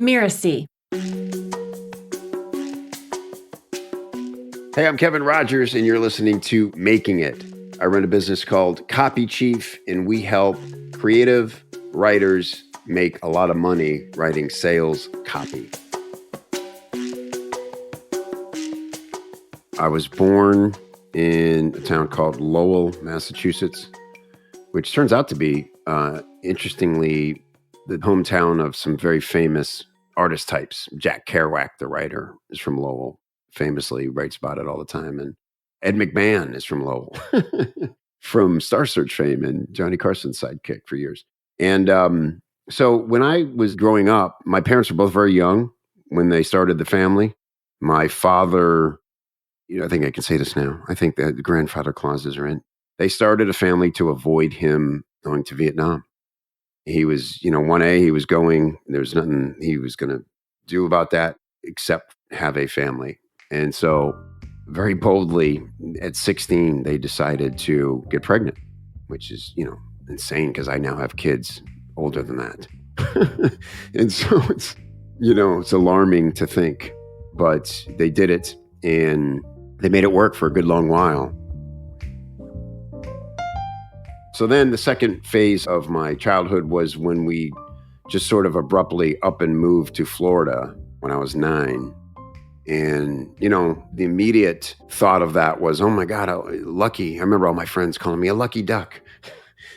Mirasee. Hey, I'm Kevin Rogers, and you're listening to Making It. I run a business called Copy Chief, and we help creative writers make a lot of money writing sales copy. I was born in a town called Lowell, Massachusetts, which turns out to be, interestingly, the hometown of some very famous artist types. Jack Kerouac, the writer, is from Lowell, famously writes about it all the time. And Ed McMahon is from Lowell, from Star Search fame and Johnny Carson's sidekick for years. And so when I was growing up, my parents were both very young when they started the family. My father, I think I can say this now. I think that the grandfather clauses are in. They started a family to avoid him going to Vietnam. He was, 1A, he was going, there was nothing he was going to do about that except have a family. And so very boldly at 16, they decided to get pregnant, which is, insane because I now have kids older than that. And so it's alarming to think, but they did it and they made it work for a good long while. So then the second phase of my childhood was when we just sort of abruptly up and moved to Florida when I was 9. And, the immediate thought of that was, oh my God, lucky. I remember all my friends calling me a lucky duck.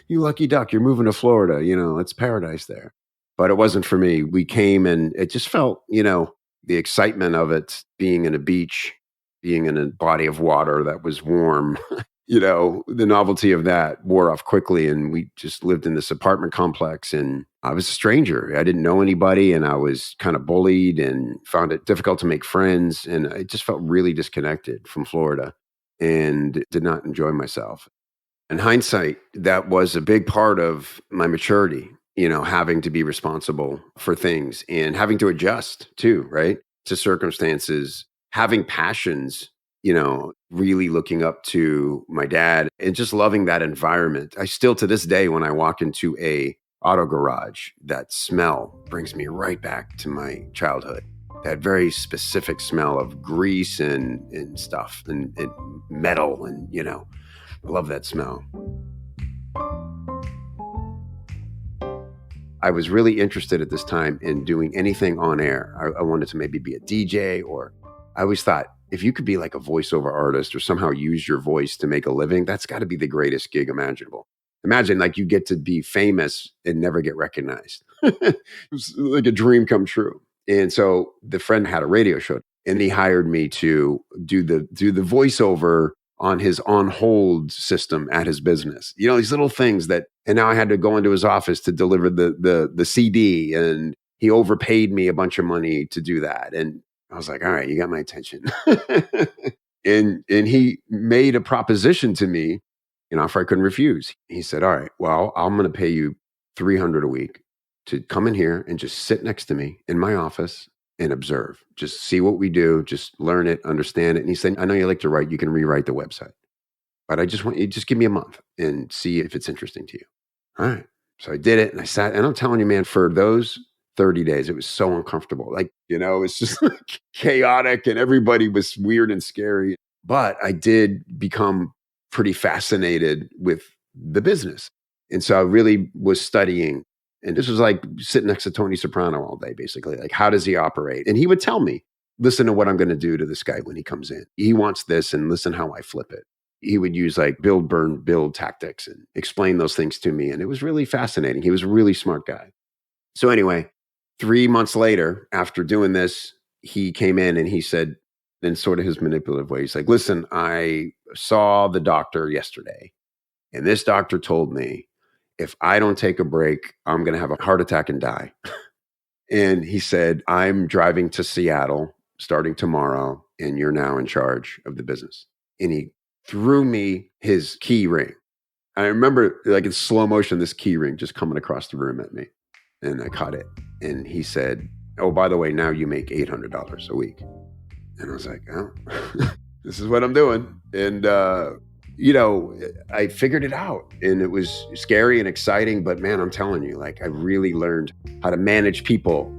You lucky duck, you're moving to Florida, it's paradise there. But it wasn't for me. We came and it just felt, the excitement of it, being in a beach, being in a body of water that was warm. The novelty of that wore off quickly, and we just lived in this apartment complex, and I was a stranger. I didn't know anybody, and I was kind of bullied and found it difficult to make friends, and I just felt really disconnected from Florida and did not enjoy myself. In hindsight, that was a big part of my maturity, having to be responsible for things and having to adjust too, right, to circumstances, having passions, really looking up to my dad and just loving that environment. I still, to this day, when I walk into a auto garage, that smell brings me right back to my childhood. That very specific smell of grease and stuff and metal and, I love that smell. I was really interested at this time in doing anything on air. I wanted to maybe be a DJ, or I always thought, if you could be like a voiceover artist or somehow use your voice to make a living, that's got to be the greatest gig imaginable. Imagine like you get to be famous and never get recognized. It was like a dream come true. And so the friend had a radio show and he hired me to do the voiceover on his on hold system at his business. These little things and now I had to go into his office to deliver the CD, and he overpaid me a bunch of money to do that. And I was like, all right, you got my attention. and he made a proposition to me, if I couldn't refuse. He said, all right, well, I'm going to pay you $300 a week to come in here and just sit next to me in my office and observe. Just see what we do, just learn it, understand it. And he said, I know you like to write, you can rewrite the website, but I just want you, just give me a month and see if it's interesting to you. All right. So I did it and I sat, and I'm telling you, man, for those 30 days, it was so uncomfortable. Like, it's just like chaotic and everybody was weird and scary. But I did become pretty fascinated with the business. And so I really was studying. And this was like sitting next to Tony Soprano all day, basically. Like, how does he operate? And he would tell me, listen to what I'm going to do to this guy when he comes in. He wants this, and listen how I flip it. He would use like build, burn, build tactics and explain those things to me. And it was really fascinating. He was a really smart guy. So anyway, 3 months later, after doing this, he came in and he said, in sort of his manipulative way, he's like, listen, I saw the doctor yesterday, and this doctor told me if I don't take a break, I'm going to have a heart attack and die. And he said, I'm driving to Seattle starting tomorrow, and you're now in charge of the business. And he threw me his key ring. I remember like in slow motion, this key ring just coming across the room at me. And I caught it. And he said, oh, by the way, now you make $800 a week. And I was like, oh, this is what I'm doing. And, I figured it out, and it was scary and exciting, but man, I'm telling you, like, I really learned how to manage people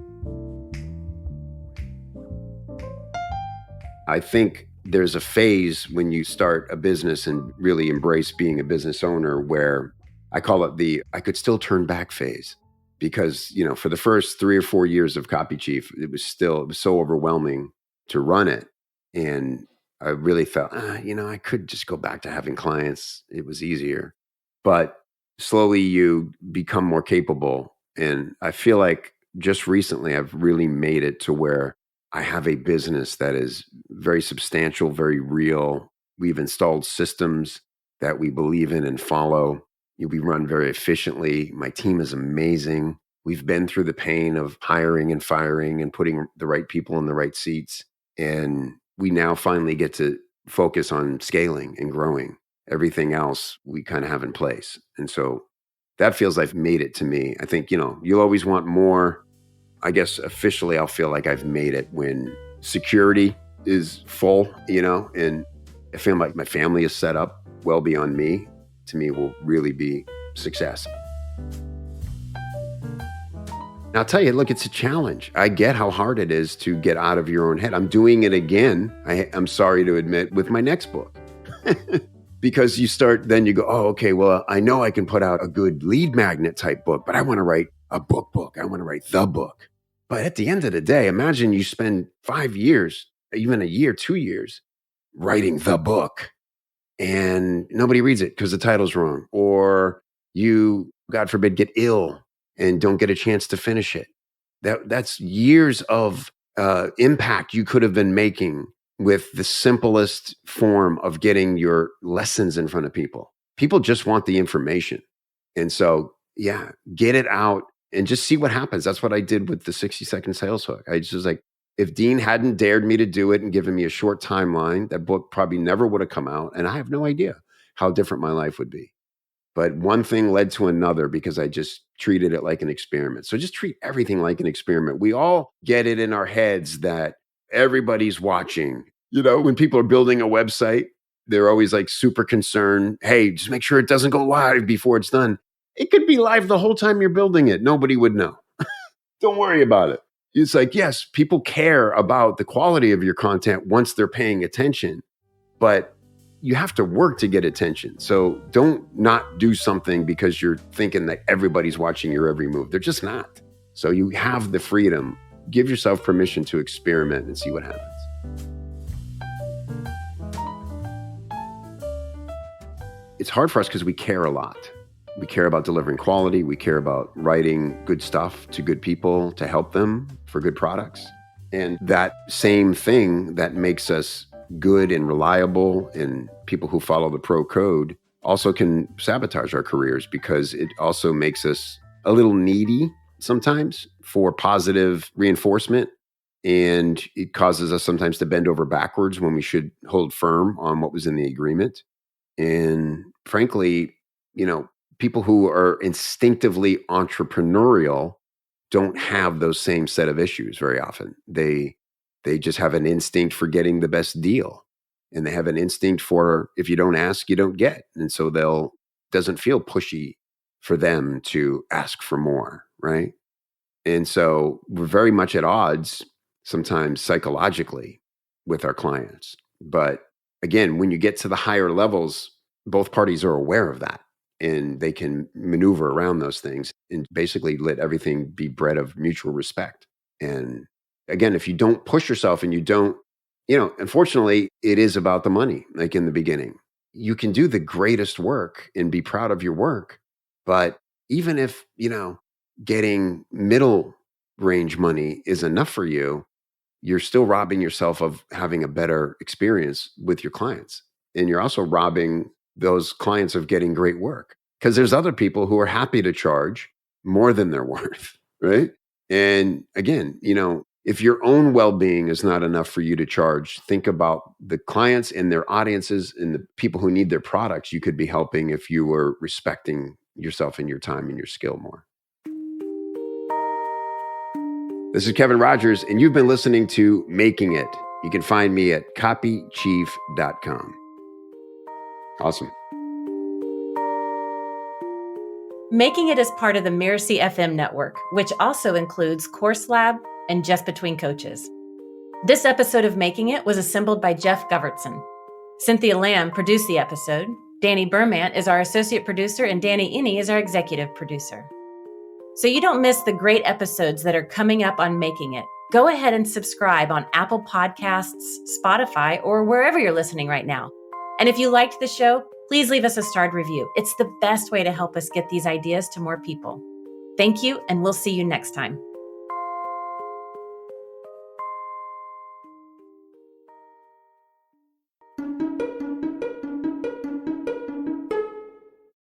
I think there's a phase when you start a business and really embrace being a business owner where I call it the I could still turn back phase. Because, for the first 3 or 4 years of Copy Chief, it was so overwhelming to run it. And I really felt, I could just go back to having clients. It was easier. But slowly you become more capable. And I feel like just recently I've really made it to where I have a business that is very substantial, very real. We've installed systems that we believe in and follow. We run very efficiently. My team is amazing. We've been through the pain of hiring and firing and putting the right people in the right seats. And we now finally get to focus on scaling and growing. Everything else we kind of have in place. And so that feels like made it to me. I think, you'll always want more. I guess officially I'll feel like I've made it when security is full, and I feel like my family is set up well beyond me. To me, will really be success. And I'll tell you, look, it's a challenge. I get how hard it is to get out of your own head. I'm doing it again, I'm sorry to admit, with my next book. Because then you go, oh, okay, well, I know I can put out a good lead magnet type book, but I want to write a book. I want to write the book. But at the end of the day, imagine you spend 5 years, even a year, 2 years, writing the book and nobody reads it because the title's wrong. Or you, God forbid, get ill and don't get a chance to finish it. That's years of impact you could have been making with the simplest form of getting your lessons in front of people. People just want the information. And so, yeah, get it out and just see what happens. That's what I did with the 60-second sales hook. I just was like, if Dean hadn't dared me to do it and given me a short timeline, that book probably never would have come out. And I have no idea how different my life would be. But one thing led to another because I just treated it like an experiment. So just treat everything like an experiment. We all get it in our heads that everybody's watching. When people are building a website, they're always like super concerned. Hey, just make sure it doesn't go live before it's done. It could be live the whole time you're building it. Nobody would know. Don't worry about it. It's like, yes, people care about the quality of your content once they're paying attention, but you have to work to get attention. So don't not do something because you're thinking that everybody's watching your every move. They're just not. So you have the freedom. Give yourself permission to experiment and see what happens. It's hard for us because we care a lot. We care about delivering quality. We care about writing good stuff to good people to help them for good products. And that same thing that makes us good and reliable and people who follow the pro code also can sabotage our careers because it also makes us a little needy sometimes for positive reinforcement. And it causes us sometimes to bend over backwards when we should hold firm on what was in the agreement. And frankly, people who are instinctively entrepreneurial don't have those same set of issues very often. They just have an instinct for getting the best deal. And they have an instinct for if you don't ask, you don't get. And so doesn't feel pushy for them to ask for more, right? And so we're very much at odds sometimes psychologically with our clients. But again, when you get to the higher levels, both parties are aware of that and they can maneuver around those things and basically let everything be bred of mutual respect. And again, if you don't push yourself and you don't, unfortunately, it is about the money, like in the beginning. You can do the greatest work and be proud of your work. But even if, getting middle range money is enough for you, you're still robbing yourself of having a better experience with your clients. And you're also robbing those clients of getting great work because there's other people who are happy to charge more than they're worth, right? And again, if your own well-being is not enough for you to charge, think about the clients and their audiences and the people who need their products you could be helping if you were respecting yourself and your time and your skill more. This is Kevin Rogers, and you've been listening to Making It. You can find me at copychief.com. Awesome. Making It is part of the Mirasee FM network, which also includes Course Lab and Just Between Coaches. This episode of Making It was assembled by Jeff Govertson. Cynthia Lamb produced the episode. Danny Burmant is our associate producer, and Danny Inney is our executive producer. So you don't miss the great episodes that are coming up on Making It, go ahead and subscribe on Apple Podcasts, Spotify, or wherever you're listening right now. And if you liked the show, please leave us a starred review. It's the best way to help us get these ideas to more people. Thank you, and we'll see you next time.